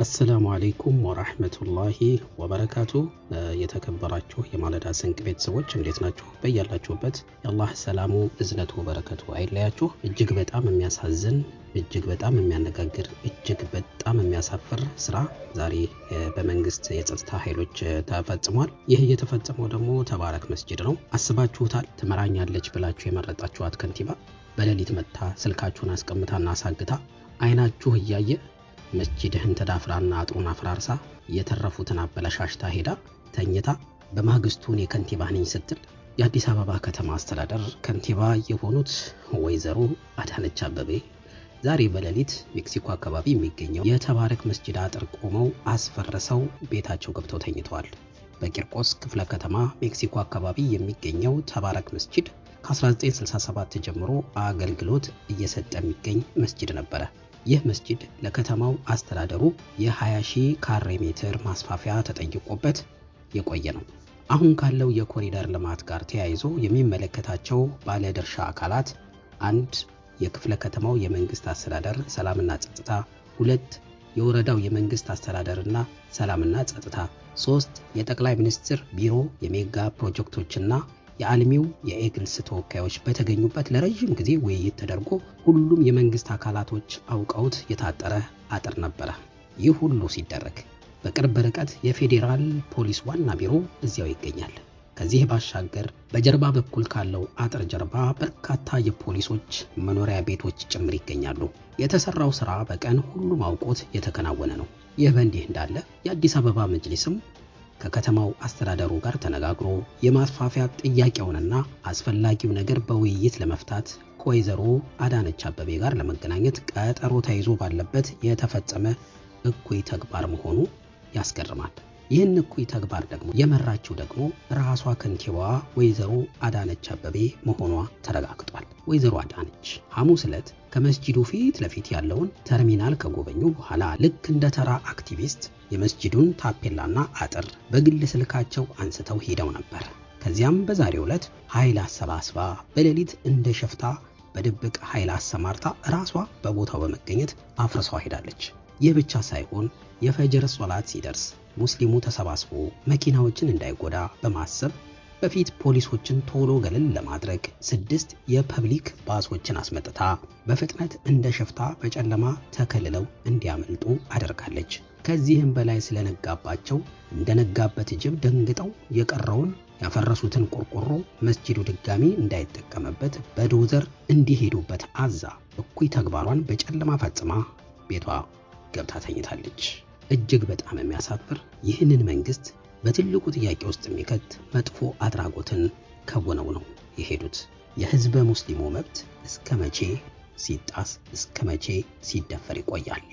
السلام عليكم ورحمة الله وبركاته የተከበራችሁ የማለዳ ስንቅ ቤተሰቦች እንዴት ናችሁ? በእያላችሁበት የአላህ ሰላሙ እዝነቱ በረከቱ አይለያችሁ። እጅግ በጣም የሚያሳዝን እጅግ በጣም የሚያነጋግር እጅግ በጣም የሚያሳፍር ስራ ዛሬ በመንግስት የጸጥታ ኃይሎች ተፈጽሟል። ይህ የተፈጸመው ደግሞ ተባረክ መስጂድ ነው። አስባችሁታል? ትመራኛለች ብላችሁ የመረጣችኋት ከንቲባ በሌሊት መጣ ስልካችሁን አስቀምጣና አሳግታ አይናችሁ እያየ መስጂድህን ተዳፍራና አጥሩን አፍራርሳ የተረፉትን አበላሽታ ሄዳ ተኝታ በማግስቱን የከንቲባ ነኝ ስትል የአዲስ አበባ ከተማ አስተዳደር ከንቲባ የሆኑት ወይዘሮ አዳነች አበቤ ዛሬ በሌሊት ሜክሲኮ አካባቢ የሚገኘው የተባረክ መስጂድ አጥር ቆመው አስፈረሰው ቤታቸው ገብተው ተኝተዋል። በቂርቆስ ክፍለ ከተማ ሜክሲኮ አካባቢ የሚገኘው ተባረክ መስጂድ ከ1967 ጀምሮ አገልግሎት እየሰጠ የሚገኝ መስጂድ ነበር። ይህ መስጂድ ለከተማው አስተዳደሩ የ20,000 ካሬ ሜትር ማስፋፊያ ተጠይቆበት የቆየ ነው። አሁን ካለው የኮሪደር ልማት ጋር ተያይዞ የሚመለከታቸው ባለድርሻ አካላት 1 የክፍለ ከተማው የመንግስት አስተዳደር ሰላምና ጸጥታ፣ 2 የወረዳው የመንግስት አስተዳደርና ሰላምና ጸጥታ፣ 3 የጠቅላይ ሚኒስትር ቢሮ የሜጋ ፕሮጀክቶችና የአልሚው የኤግልስ ተወካዮች በተገኙበት ለረጅም ጊዜ ውይይት ተደርጎ ሁሉም የመንግስት አካላቶች አውቀውት የታጠረ አጥር ነበር። ይህ ሁሉ ሲደረግ በቅርብ ርቀት የፌዴራል ፖሊስ ዋና ቢሮ እዚያው ይገኛል። ከዚህ ባሻገር በጀርባ በኩል ካለው አጥር ጀርባ በርካታ የፖሊሶች መኖሪያ ቤቶች ጭምር ይገኛሉ። የተሰራው ስራ በቀን ሁሉም አውቆት የተከናወነ ነው። ይህ በእንዲህ እንዳለ የአዲስ አበባ መጅሊስም ከከተማው አስተዳደሩ ጋር ተነጋግሮ የማስፋፊያ ጥያቄውንና አስፈላጊው ነገር በውይይት ለመፍታት ከወይዘሮ አዳነች አበቤ ጋር ለመገናኘት ቀጠሮ ተይዞ ባለበት የተፈጸመ እኩይ ተግባር መሆኑ ያስገርማል። ይህን እኩይ ተግባር ደግሞ የመራችው ደግሞ ራሷ ከንቲባዋ ወይዘሮ አዳነች አበቤ መሆኗ ተረጋግጧል። ወይዘሮ አዳነች ሐሙስ ዕለት ከመስጂዱ ፊት ለፊት ያለውን ተርሚናል ከጎበኙ በኋላ ልክ እንደ ተራ አክቲቪስት የመስጂዱን ታፔላና አጥር በግል ስልካቸው አንስተው ሄደው ነበር። ከዚያም በዛሬው ዕለት ኃይል አሰባስባ በሌሊት እንደ ሸፍታ በድብቅ ኃይል አሰማርታ ራሷ በቦታው በመገኘት አፍርሷ ሄዳለች። ይህ ብቻ ሳይሆን የፈጅር ሶላት ሲደርስ ሙስሊሙ ተሰባስቦ መኪናዎችን እንዳይጎዳ በማሰብ በፊት ፖሊሶችን ቶሎ ገለል ለማድረግ 6 የፐብሊክ ባሶችን አስመጥታ በፍጥነት እንደ ሸፍታ በጨለማ ተከልለው እንዲያመልጡ አደርጋለች። ከዚህም በላይ ስለነጋባቸው እንደነጋበት ጅብ ደንግጠው የቀረውን ያፈረሱትን ቆርቆሮ መስጂዱ ድጋሚ እንዳይጠቀምበት በዶዘር እንዲሄዱበት አዛ እኩይ ተግባሯን በጨለማ ፈጽማ ቤቷ ገብታ ተኝታለች። እጅግ በጣም የሚያሳፍር ይህንን መንግስት በትልቁ ጥያቄ ውስጥ የሚከት መጥፎ አድራጎትን ከወነው ነው የሄዱት። የህዝበ ሙስሊሙ መብት እስከመቼ ሲጣስ እስከመቼ ሲደፈር ይቆያል?